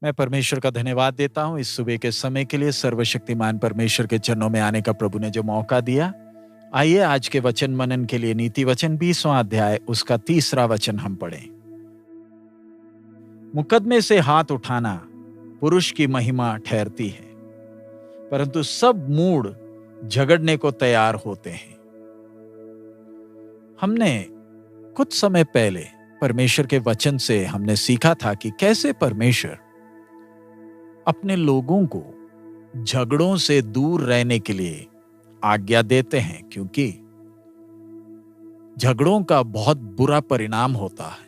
मैं परमेश्वर का धन्यवाद देता हूँ इस सुबह के समय के लिए। सर्वशक्तिमान परमेश्वर के चरणों में आने का प्रभु ने जो मौका दिया। आइए आज के वचन मनन के लिए नीति वचन 20वां अध्याय उसका 3रा वचन हम पढ़ें। मुकदमे से हाथ उठाना पुरुष की महिमा ठहरती है, परंतु सब मूढ़ झगड़ने को तैयार होते हैं। हमने कुछ समय पहले परमेश्वर के वचन से हमने सीखा था कि कैसे परमेश्वर अपने लोगों को झगड़ों से दूर रहने के लिए आज्ञा देते हैं, क्योंकि झगड़ों का बहुत बुरा परिणाम होता है।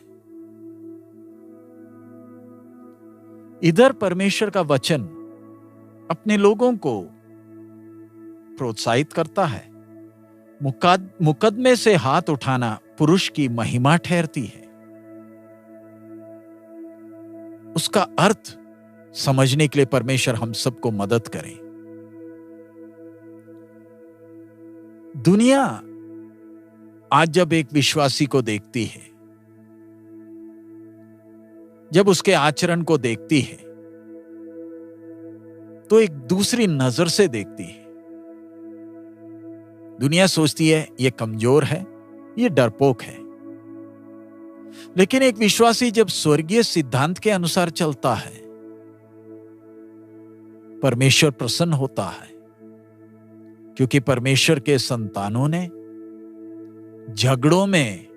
इधर परमेश्वर का वचन अपने लोगों को प्रोत्साहित करता है। मुकदमे से हाथ उठाना पुरुष की महिमा ठहरती है। उसका अर्थ समझने के लिए परमेश्वर हम सबको मदद करें। दुनिया आज जब एक विश्वासी को देखती है, जब उसके आचरण को देखती है, तो एक दूसरी नजर से देखती है। दुनिया सोचती है ये कमजोर है, ये डरपोक है। लेकिन एक विश्वासी जब स्वर्गीय सिद्धांत के अनुसार चलता है, परमेश्वर प्रसन्न होता है, क्योंकि परमेश्वर के संतानों ने झगड़ों में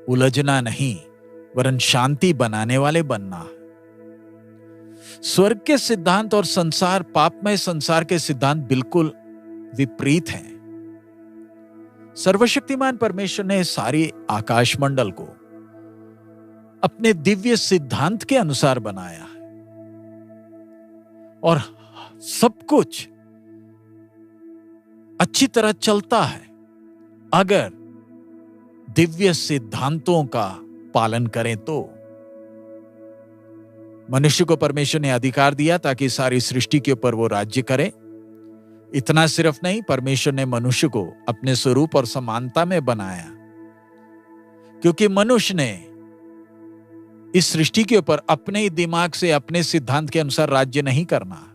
उलझना नहीं, वरन शांति बनाने वाले बनना है। स्वर्ग के सिद्धांत और संसार, पापमय संसार के सिद्धांत बिल्कुल विपरीत हैं। सर्वशक्तिमान परमेश्वर ने सारी आकाश मंडल को अपने दिव्य सिद्धांत के अनुसार बनाया है, और सब कुछ अच्छी तरह चलता है अगर दिव्य सिद्धांतों का पालन करें तो। मनुष्य को परमेश्वर ने अधिकार दिया ताकि सारी सृष्टि के ऊपर वो राज्य करे। इतना सिर्फ नहीं, परमेश्वर ने मनुष्य को अपने स्वरूप और समानता में बनाया, क्योंकि मनुष्य ने इस सृष्टि के ऊपर अपने ही दिमाग से, अपने सिद्धांत के अनुसार राज्य नहीं करना,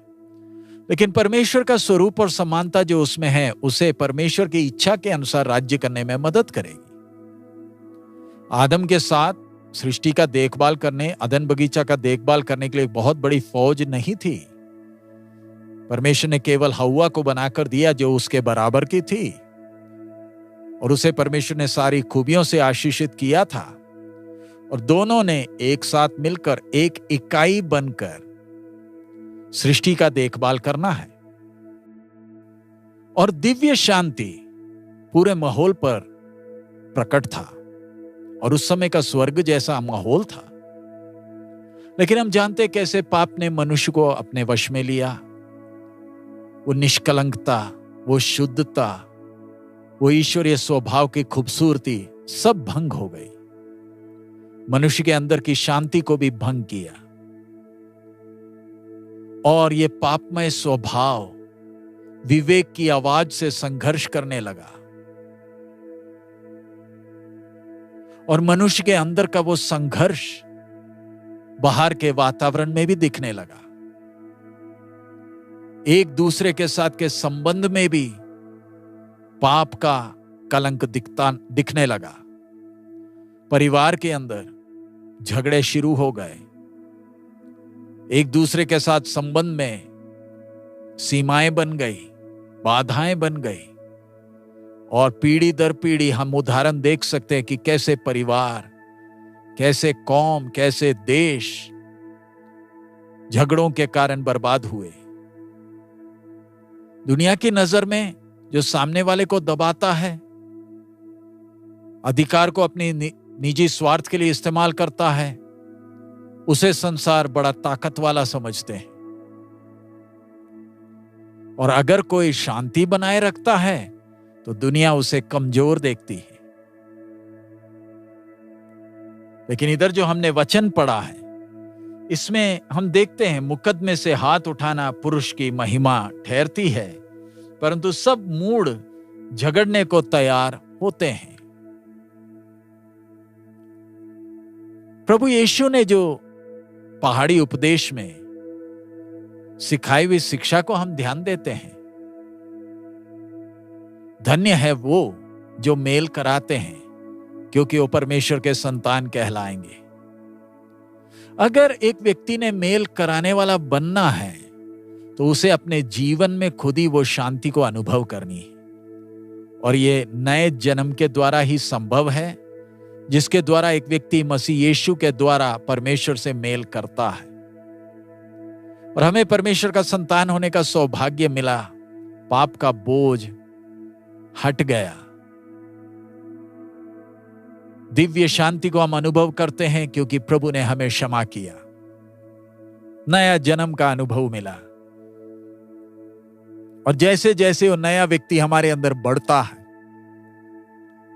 लेकिन परमेश्वर का स्वरूप और समानता जो उसमें है, उसे परमेश्वर की इच्छा के अनुसार राज्य करने में मदद करेगी। आदम के साथ सृष्टि का देखभाल करने, अदन बगीचा का देखभाल करने के लिए बहुत बड़ी फौज नहीं थी। परमेश्वर ने केवल हव्वा को बनाकर दिया जो उसके बराबर की थी, और उसे परमेश्वर ने सारी खूबियों से आशीषित किया था, और दोनों ने एक साथ मिलकर एक इकाई बनकर सृष्टि का देखभाल करना है। और दिव्य शांति पूरे माहौल पर प्रकट था, और उस समय का स्वर्ग जैसा माहौल था। लेकिन हम जानते कैसे पाप ने मनुष्य को अपने वश में लिया। वो निष्कलंकता, वो शुद्धता, वो ईश्वरीय स्वभाव की खूबसूरती सब भंग हो गई। मनुष्य के अंदर की शांति को भी भंग किया, और ये पापमय स्वभाव विवेक की आवाज से संघर्ष करने लगा, और मनुष्य के अंदर का वो संघर्ष बाहर के वातावरण में भी दिखने लगा। एक दूसरे के साथ के संबंध में भी पाप का कलंक दिखने लगा। परिवार के अंदर झगड़े शुरू हो गए। एक दूसरे के साथ संबंध में सीमाएं बन गई, बाधाएं बन गई, और पीढ़ी दर पीढ़ी हम उदाहरण देख सकते हैं कि कैसे परिवार, कैसे कौम, कैसे देश झगड़ों के कारण बर्बाद हुए। दुनिया की नजर में जो सामने वाले को दबाता है, अधिकार को अपनी निजी स्वार्थ के लिए इस्तेमाल करता है, उसे संसार बड़ा ताकत वाला समझते हैं। और अगर कोई शांति बनाए रखता है तो दुनिया उसे कमजोर देखती है। लेकिन इधर जो हमने वचन पढ़ा है, इसमें हम देखते हैं मुकदमे से हाथ उठाना पुरुष की महिमा ठहरती है, परंतु सब मूढ़ झगड़ने को तैयार होते हैं। प्रभु यीशु ने जो पहाड़ी उपदेश में सिखाई हुई शिक्षा को हम ध्यान देते हैं। धन्य है वो जो मेल कराते हैं, क्योंकि वो परमेश्वर के संतान कहलाएंगे। अगर एक व्यक्ति ने मेल कराने वाला बनना है तो उसे अपने जीवन में खुद ही वो शांति को अनुभव करनी है, और ये नए जन्म के द्वारा ही संभव है, जिसके द्वारा एक व्यक्ति मसीह यीशु के द्वारा परमेश्वर से मेल करता है। और हमें परमेश्वर का संतान होने का सौभाग्य मिला, पाप का बोझ हट गया, दिव्य शांति को हम अनुभव करते हैं क्योंकि प्रभु ने हमें क्षमा किया, नया जन्म का अनुभव मिला। और जैसे जैसे वो नया व्यक्ति हमारे अंदर बढ़ता है,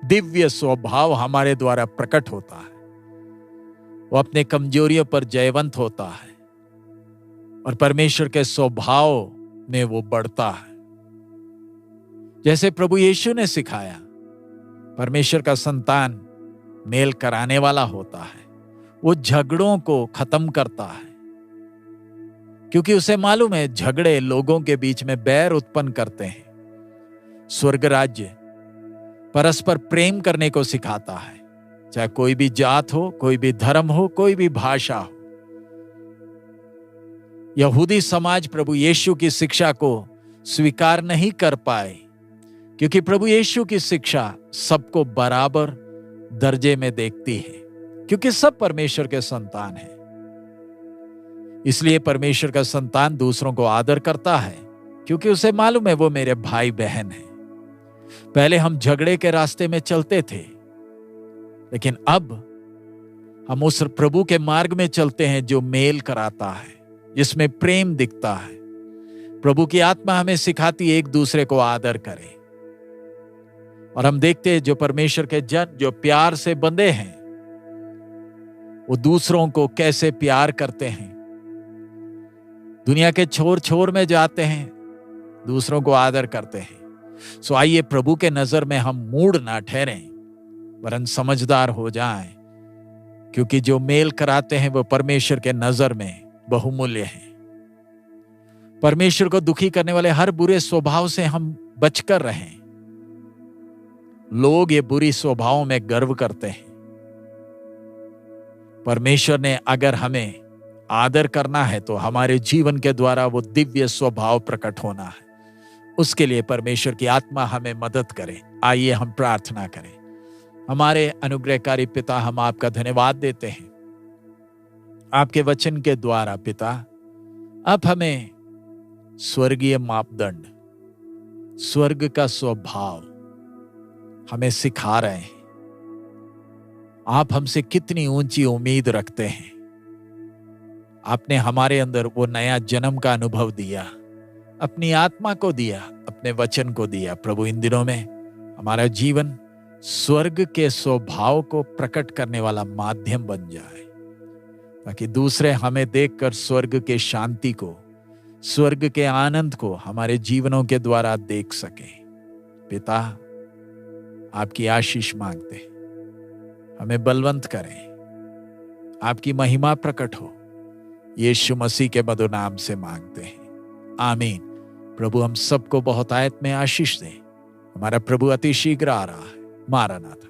दिव्य स्वभाव हमारे द्वारा प्रकट होता है, वो अपने कमजोरियों पर जयवंत होता है और परमेश्वर के स्वभाव में वो बढ़ता है। जैसे प्रभु यीशु ने सिखाया, परमेश्वर का संतान मेल कराने वाला होता है, वो झगड़ों को खत्म करता है, क्योंकि उसे मालूम है झगड़े लोगों के बीच में बैर उत्पन्न करते हैं। स्वर्ग राज्य परस्पर प्रेम करने को सिखाता है, चाहे कोई भी जात हो, कोई भी धर्म हो, कोई भी भाषा हो। यहूदी समाज प्रभु यीशु की शिक्षा को स्वीकार नहीं कर पाए, क्योंकि प्रभु यीशु की शिक्षा सबको बराबर दर्जे में देखती है, क्योंकि सब परमेश्वर के संतान हैं। इसलिए परमेश्वर का संतान दूसरों को आदर करता है, क्योंकि उसे मालूम है वो मेरे भाई बहन हैं। पहले हम झगड़े के रास्ते में चलते थे, लेकिन अब हम उस प्रभु के मार्ग में चलते हैं जो मेल कराता है, जिसमें प्रेम दिखता है। प्रभु की आत्मा हमें सिखाती है एक दूसरे को आदर करें। और हम देखते हैं जो परमेश्वर के जन जो प्यार से बंधे हैं, वो दूसरों को कैसे प्यार करते हैं। दुनिया के छोर छोर में जाते हैं, दूसरों को आदर करते हैं। सो आइए प्रभु के नजर में हम मूढ़ ना ठहरें, वरन समझदार हो जाएं, क्योंकि जो मेल कराते हैं वो परमेश्वर के नजर में बहुमूल्य हैं। परमेश्वर को दुखी करने वाले हर बुरे स्वभाव से हम बचकर रहें। लोग ये बुरी स्वभावों में गर्व करते हैं। परमेश्वर ने अगर हमें आदर करना है तो हमारे जीवन के द्वारा वो दिव्य स्वभाव प्रकट होना है। उसके लिए परमेश्वर की आत्मा हमें मदद करे। आइए हम प्रार्थना करें। हमारे अनुग्रहकारी पिता, हम आपका धन्यवाद देते हैं आपके वचन के द्वारा। पिता, आप हमें स्वर्गीय मापदंड, स्वर्ग का स्वभाव हमें सिखा रहे हैं। आप हमसे कितनी ऊंची उम्मीद रखते हैं। आपने हमारे अंदर वो नया जन्म का अनुभव दिया, अपनी आत्मा को दिया, अपने वचन को दिया। प्रभु, इन दिनों में हमारा जीवन स्वर्ग के स्वभाव को प्रकट करने वाला माध्यम बन जाए, ताकि दूसरे हमें देखकर स्वर्ग के शांति को, स्वर्ग के आनंद को हमारे जीवनों के द्वारा देख सके। पिता, आपकी आशीष मांगते हैं, हमें बलवंत करें, आपकी महिमा प्रकट हो। यीशु मसीह के मधुर नाम से मांगते हैं, आमीन। प्रभु हम सबको बहुत आयत में आशीष दे। हमारा प्रभु अति शीघ्र आ रहा है। मारनाथा।